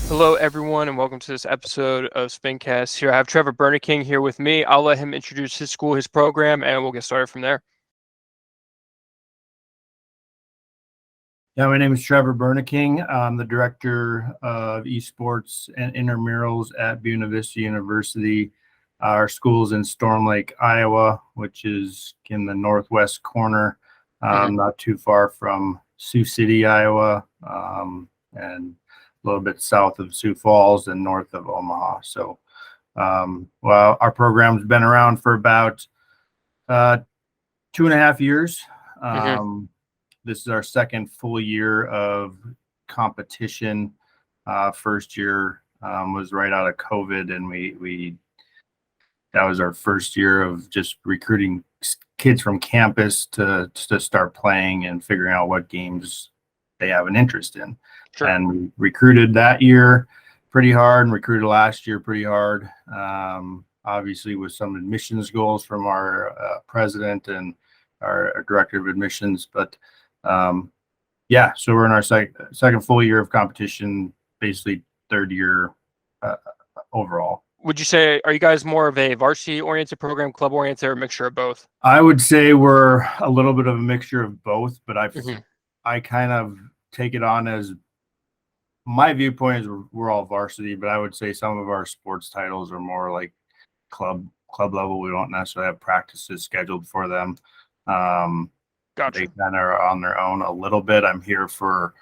Hello, everyone, and welcome to this episode of SPINcast. Here I have Trevor Berneking here with me. I'll let him introduce his school, his program, and we'll get started from there. Yeah, my name is Trevor Berneking. I'm the director of esports and intramurals at Buena Vista University. Our school's in Storm Lake, Iowa, which is in the northwest corner, not too far from Sioux City, Iowa, and a little bit south of Sioux Falls and north of Omaha. So, our program's been around for about 2.5 years. This is our second full year of competition. First year was right out of COVID, and we that was our first year of just recruiting kids from campus to start playing and figuring out what games they have an interest in. Sure. And we recruited that year pretty hard, and recruited last year pretty hard. Obviously, with some admissions goals from our president and our director of admissions, but so we're in our second full year of competition, basically third year overall. Would you say, are you guys more of a varsity-oriented program, club-oriented, or a mixture of both? I would say we're a little bit of a mixture of both, but I kind of take it on as my viewpoint is we're all varsity, but I would say some of our sports titles are more like club level. We don't necessarily have practices scheduled for them. Gotcha. They kind of are on their own a little bit. I'm here for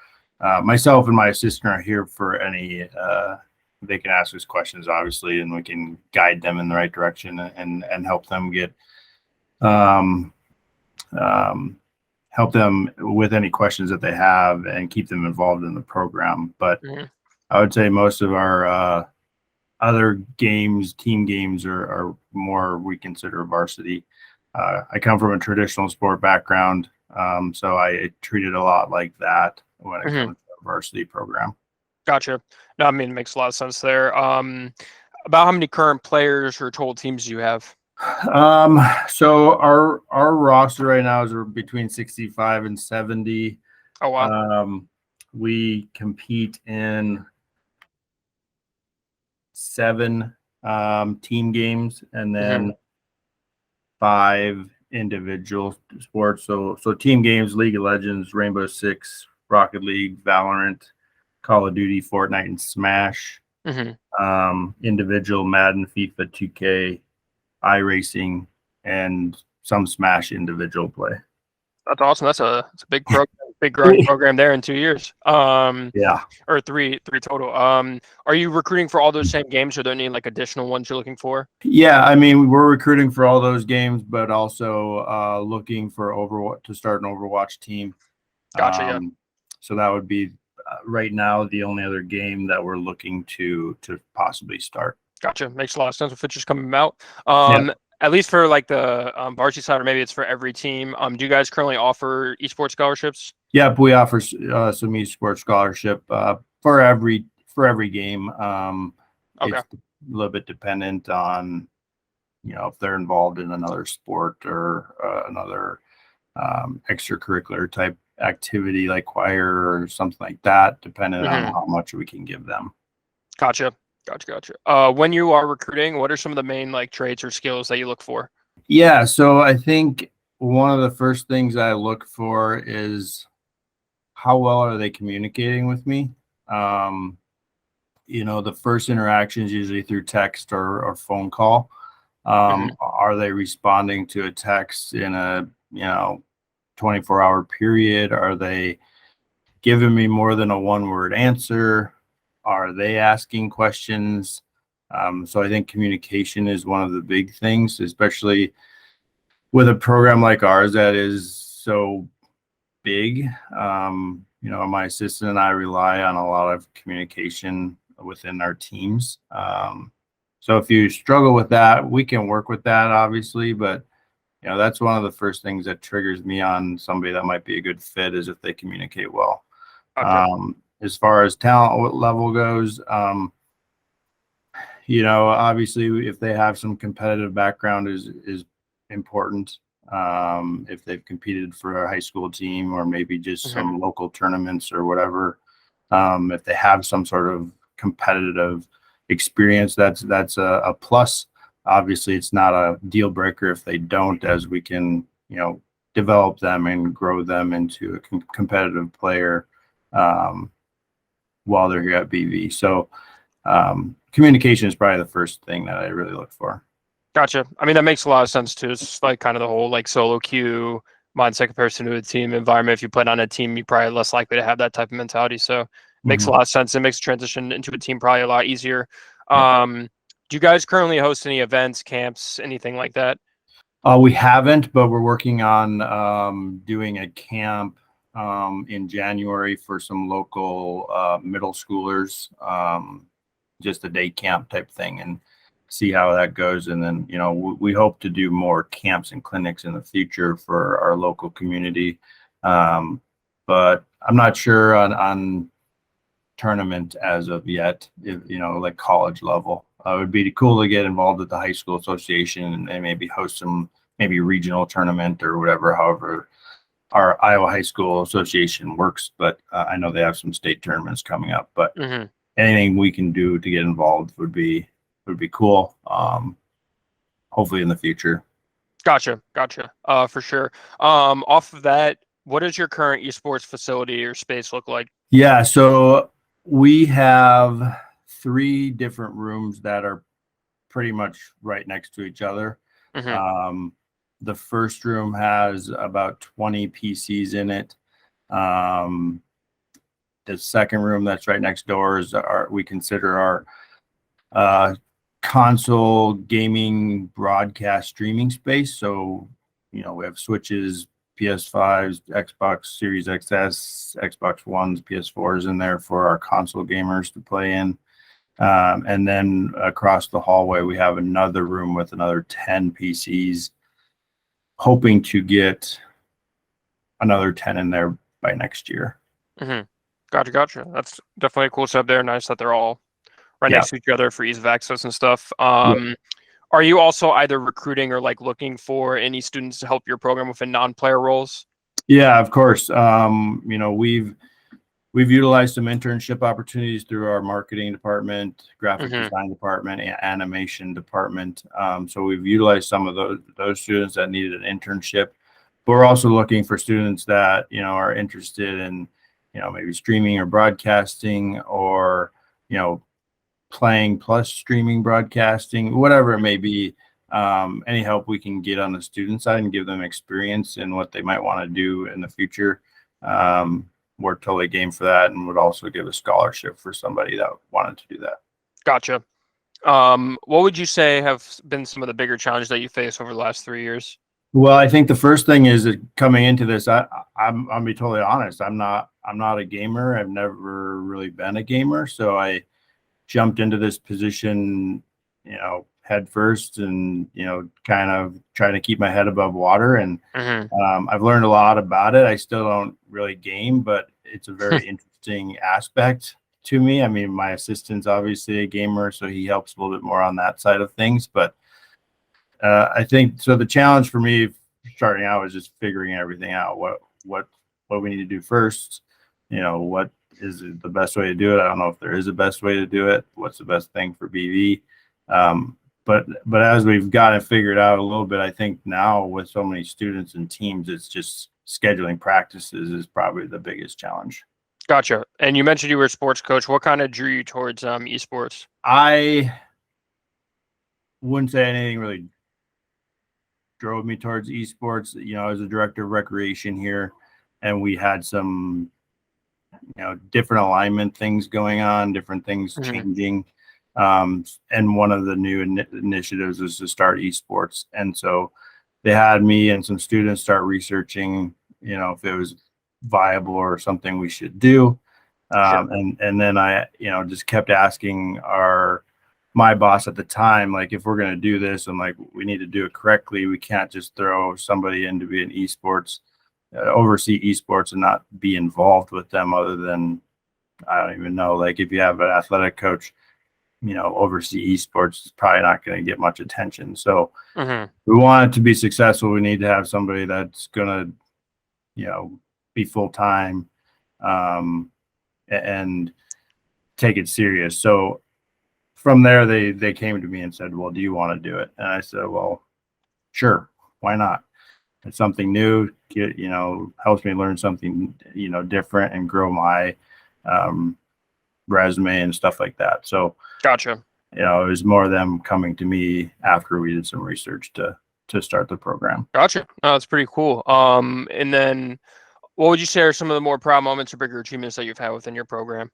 myself and my assistant are here for any. They can ask us questions, obviously, and we can guide them in the right direction and help them get help them with any questions that they have and keep them involved in the program. But I would say most of our other games, team games, are more we consider varsity. I come from a traditional sport background, so I treat it a lot like that when it comes to a varsity program. Gotcha. No, I mean, it makes a lot of sense there. About how many current players or total teams do you have? So our roster right now is between 65 and 70. Oh, wow. We compete in 7 team games and then 5 individual sports. So team games, League of Legends, Rainbow Six, Rocket League, Valorant, Call of Duty, Fortnite, and Smash. Individual Madden, FIFA, 2K, iRacing, and some Smash individual play. That's awesome. That's a big program, big growing program there in 2 years. Or three total. Are you recruiting for all those same games, or are there any like additional ones you're looking for? Yeah, I mean, we're recruiting for all those games, but also looking for to start an Overwatch team. Gotcha. Yeah. So that would be right now the only other game that we're looking to possibly start. Gotcha. Makes a lot of sense with features coming out. At least for like the varsity side, or maybe it's for every team. Do you guys currently offer esports scholarships? Yep, we offer some esports scholarship for every game. Okay. It's a little bit dependent on if they're involved in another sport or another extracurricular type activity like choir or something like that, depending on how much we can give them. Gotcha. When you are recruiting, what are some of the main like traits or skills that you look for? Yeah, so I think one of the first things I look for is how well are they communicating with me. The first interaction is usually through text or phone call. Are they responding to a text in a 24-hour period? Are they giving me more than a one-word answer? Are they asking questions? So I think communication is one of the big things, especially with a program like ours that is so big. My assistant and I rely on a lot of communication within our teams. So if you struggle with that, we can work with that, obviously, but that's one of the first things that triggers me on somebody that might be a good fit is if they communicate well. Okay. As far as talent level goes, obviously if they have some competitive background is important. If they've competed for a high school team or maybe just some local tournaments or whatever, if they have some sort of competitive experience, that's a plus. Obviously, it's not a deal breaker if they don't, as we can, develop them and grow them into a competitive player while they're here at BV. So communication is probably the first thing that I really look for. Gotcha. I mean, that makes a lot of sense too. It's like kind of the whole like solo queue mindset comparison to a team environment. If you play on a team, you're probably less likely to have that type of mentality. So it makes a lot of sense. It makes transition into a team probably a lot easier. Do you guys currently host any events, camps, anything like that? We haven't, but we're working on doing a camp in January for some local middle schoolers, just a day camp type thing, and see how that goes. And then, we hope to do more camps and clinics in the future for our local community. But I'm not sure on tournament as of yet, if, like college level. It would be cool to get involved with the high school association and maybe host some maybe regional tournament or whatever, however our Iowa High School Association works. But I know they have some state tournaments coming up, but anything we can do to get involved would be cool. Hopefully in the future. Gotcha. For sure. Off of that, what does your current esports facility or space look like? Yeah, so we have 3 different rooms that are pretty much right next to each other. The first room has about 20 PCs in it. The second room that's right next door is we consider our console gaming broadcast streaming space. So, we have switches, PS5s, Xbox Series XS, Xbox Ones, PS4s in there for our console gamers to play in. And then across the hallway, we have another room with another 10 PCs, hoping to get another 10 in there by next year. Gotcha. That's definitely a cool setup there. Nice that they're all right next to each other for ease of access and stuff. Are you also either recruiting or like looking for any students to help your program within non-player roles? Yeah, of course. We've utilized some internship opportunities through our marketing department, graphic design department, and animation department. So we've utilized some of those students that needed an internship. But we're also looking for students that, are interested in, maybe streaming or broadcasting, or, playing plus streaming, broadcasting, whatever it may be. Any help we can get on the student side and give them experience in what they might want to do in the future. We're totally game for that, and would also give a scholarship for somebody that wanted to do that. Gotcha. What would you say have been some of the bigger challenges that you faced over the last 3 years? Well, I think the first thing is that coming into this, I'll be totally honest. I'm not a gamer. I've never really been a gamer. So I jumped into this position, head first, and, kind of trying to keep my head above water. And I've learned a lot about it. I still don't really game, but it's a very interesting aspect to me. I mean, my assistant's obviously a gamer, so he helps a little bit more on that side of things. But I think so. The challenge for me starting out was just figuring everything out. What we need to do first. What is the best way to do it? I don't know if there is a best way to do it. What's the best thing for BV? But as we've got it figured out a little bit, I think now with so many students and teams, it's just scheduling practices is probably the biggest challenge. Gotcha. And you mentioned you were a sports coach. What kind of drew you towards esports? I wouldn't say anything really drove me towards esports. I was a director of recreation here, and we had some, different alignment things going on, different things changing. And one of the new initiatives was to start esports. And so they had me and some students start researching, if it was viable or something we should do. And then I, just kept asking my boss at the time, like, if we're going to do this, and like, we need to do it correctly. We can't just throw somebody in to be an esports, oversee esports and not be involved with them, other than, I don't even know, like, if you have an athletic coach, oversee esports, is probably not going to get much attention. So we want it to be successful. We need to have somebody that's going to, be full time. And take it serious. So from there, they came to me and said, well, do you want to do it? And I said, well, sure, why not? It's something new, helps me learn something, different and grow my resume and stuff like that. So, Gotcha. it was more them coming to me after we did some research to start the program. Gotcha. No, that's pretty cool. And then what would you say are some of the more proud moments or bigger achievements that you've had within your program?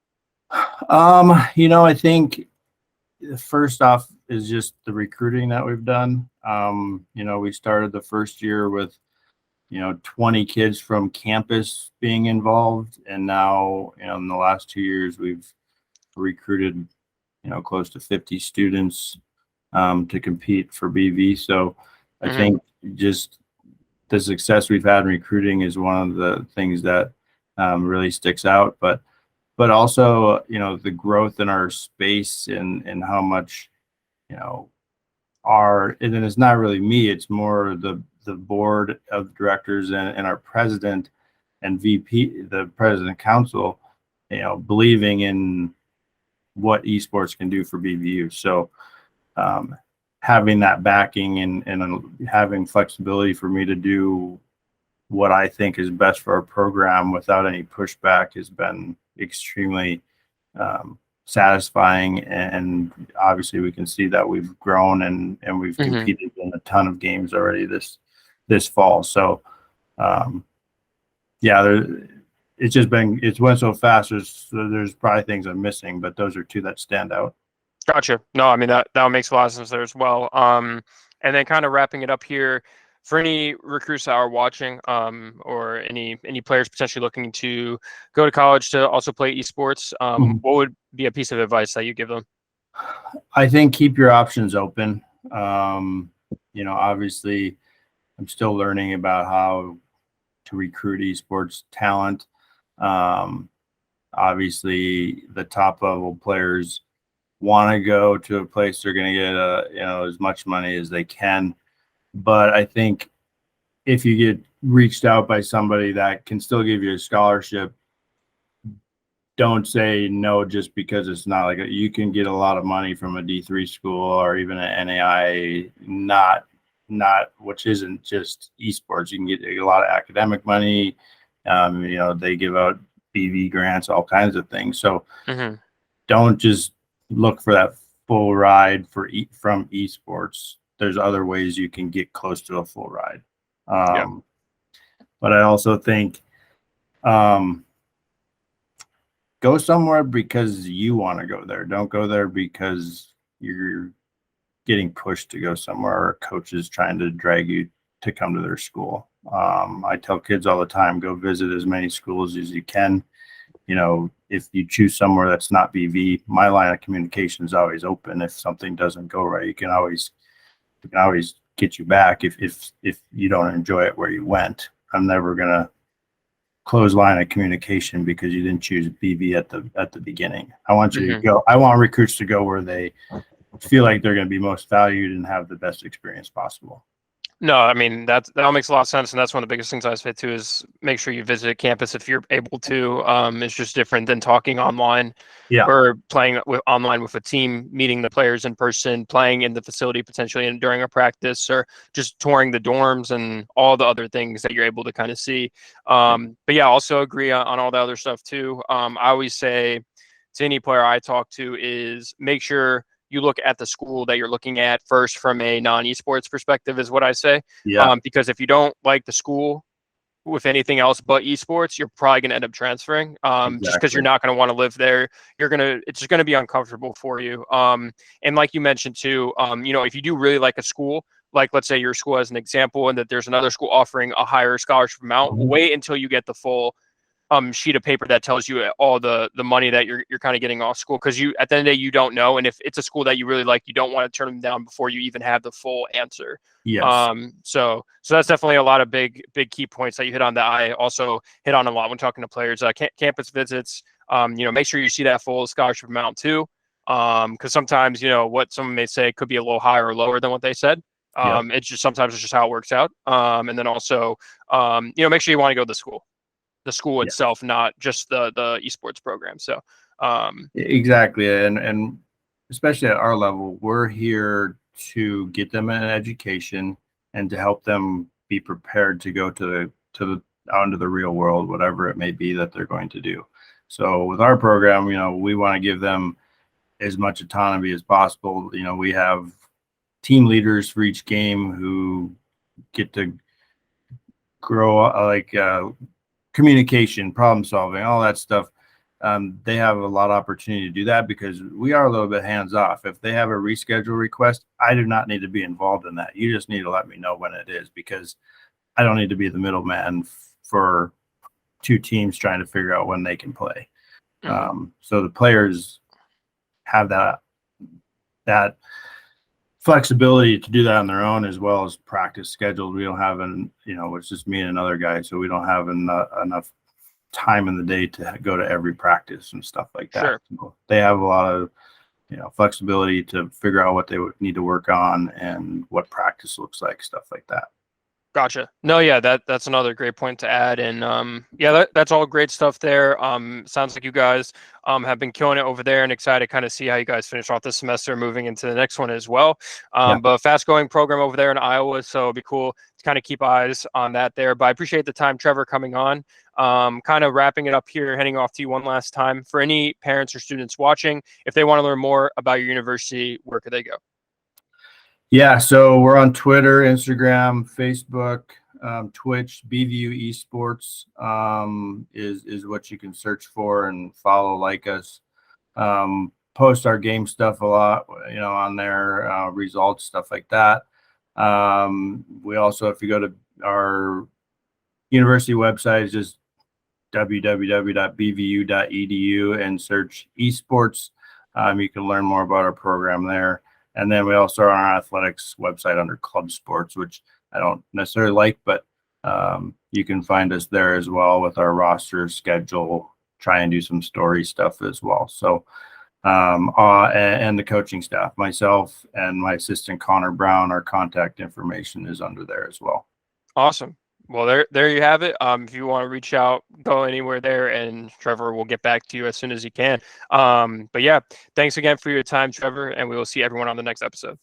I think first off is just the recruiting that we've done. We started the first year with 20 kids from campus being involved, and now in the last 2 years we've recruited close to 50 students to compete for BV. So I think just the success we've had in recruiting is one of the things that really sticks out, but also the growth in our space and how much and then it's not really me, it's more the board of directors and our president and VP, the president council, believing in what esports can do for BVU. So having that backing and having flexibility for me to do what I think is best for our program without any pushback has been extremely satisfying. And obviously we can see that we've grown and we've competed in a ton of games already this fall. So it's went so fast. There's probably things I'm missing, but those are two that stand out. Gotcha. No, I mean that makes a lot of sense there as well. And then kind of wrapping it up here, for any recruits that are watching, or any players potentially looking to go to college to also play esports, what would be a piece of advice that you give them? I think keep your options open. Obviously I'm still learning about how to recruit esports talent. Obviously the top level players want to go to a place they're going to get as much money as they can. But I think if you get reached out by somebody that can still give you a scholarship, don't say no just because it's not like you can get a lot of money from a D3 school or even an NAI, not which isn't just esports. You can get a lot of academic money. They give out BV grants, all kinds of things. So don't just look for that full ride from esports. There's other ways you can get close to a full ride. But I also think go somewhere because you want to go there. Don't go there because you're getting pushed to go somewhere or a coach is trying to drag you to come to their school. I tell kids all the time, go visit as many schools as you can. If you choose somewhere that's not BV, my line of communication is always open. If something doesn't go right, we can always get you back if you don't enjoy it where you went. I'm never gonna close line of communication because you didn't choose BV at the beginning. I want you to go. I want recruits to go where they feel like they're going to be most valued and have the best experience possible. No, I mean that all makes a lot of sense, and that's one of the biggest things I say too is make sure you visit campus if you're able to. It's just different than talking online, or playing online with a team, meeting the players in person, playing in the facility potentially and during a practice, or just touring the dorms and all the other things that you're able to kind of see. But yeah, I also agree on all the other stuff too. I always say to any player I talk to is make sure you look at the school that you're looking at first from a non-esports perspective is what I say. Because if you don't like the school with anything else but esports, you're probably going to end up transferring just because you're not going to want to live there. It's just going to be uncomfortable for you. And like you mentioned too, if you do really like a school, like let's say your school as an example, and that there's another school offering a higher scholarship amount, wait until you get the full sheet of paper that tells you all the money that you're kind of getting off school, because you at the end of the day you don't know, and if it's a school that you really like, you don't want to turn them down before you even have the full answer. So that's definitely a lot of big key points that you hit on that I also hit on a lot when talking to players. Campus visits, make sure you see that full scholarship amount too, because sometimes what someone may say could be a little higher or lower than what they said. It's just sometimes it's just how it works out. And then also make sure you want to go to the school itself, not just the esports program. So Exactly. And especially at our level, we're here to get them an education and to help them be prepared to go to the out into the real world, whatever it may be that they're going to do. So with our program, we want to give them as much autonomy as possible. We have team leaders for each game who get to grow communication, problem solving, all that stuff. They have a lot of opportunity to do that because we are a little bit hands off. If they have a reschedule request, I do not need to be involved in that. You just need to let me know when it is, because I don't need to be the middleman for two teams trying to figure out when they can play. So the players have that flexibility to do that on their own, as well as practice scheduled. We don't have it's just me and another guy, so we don't have enough time in the day to go to every practice and stuff like that. Sure. So they have a lot of flexibility to figure out what they would need to work on and what practice looks like, stuff like that. Gotcha. No, yeah, that's another great point to add. And yeah, that's all great stuff there. Sounds like you guys have been killing it over there, and excited to kind of see how you guys finish off this semester, moving into the next one as well. But fast going program over there in Iowa, so it'd be cool to kind of keep eyes on that there. But I appreciate the time, Trevor, coming on. Kind of wrapping it up here, heading off to you one last time. For any parents or students watching, if they want to learn more about your university, where could they go? Yeah, so we're on Twitter, Instagram, Facebook, Twitch. BVU Esports is what you can search for and follow, like us. Post our game stuff a lot, on there, results, stuff like that. We also, if you go to our university website, it's just www.bvu.edu and search esports. You can learn more about our program there. And then we also are on our athletics website under club sports, which I don't necessarily like, but you can find us there as well with our roster schedule, try and do some story stuff as well. So, and the coaching staff, myself and my assistant, Connor Brown, our contact information is under there as well. Awesome. Well, there you have it. If you want to reach out, go anywhere there, and Trevor will get back to you as soon as he can. But yeah, thanks again for your time, Trevor, and we will see everyone on the next episode.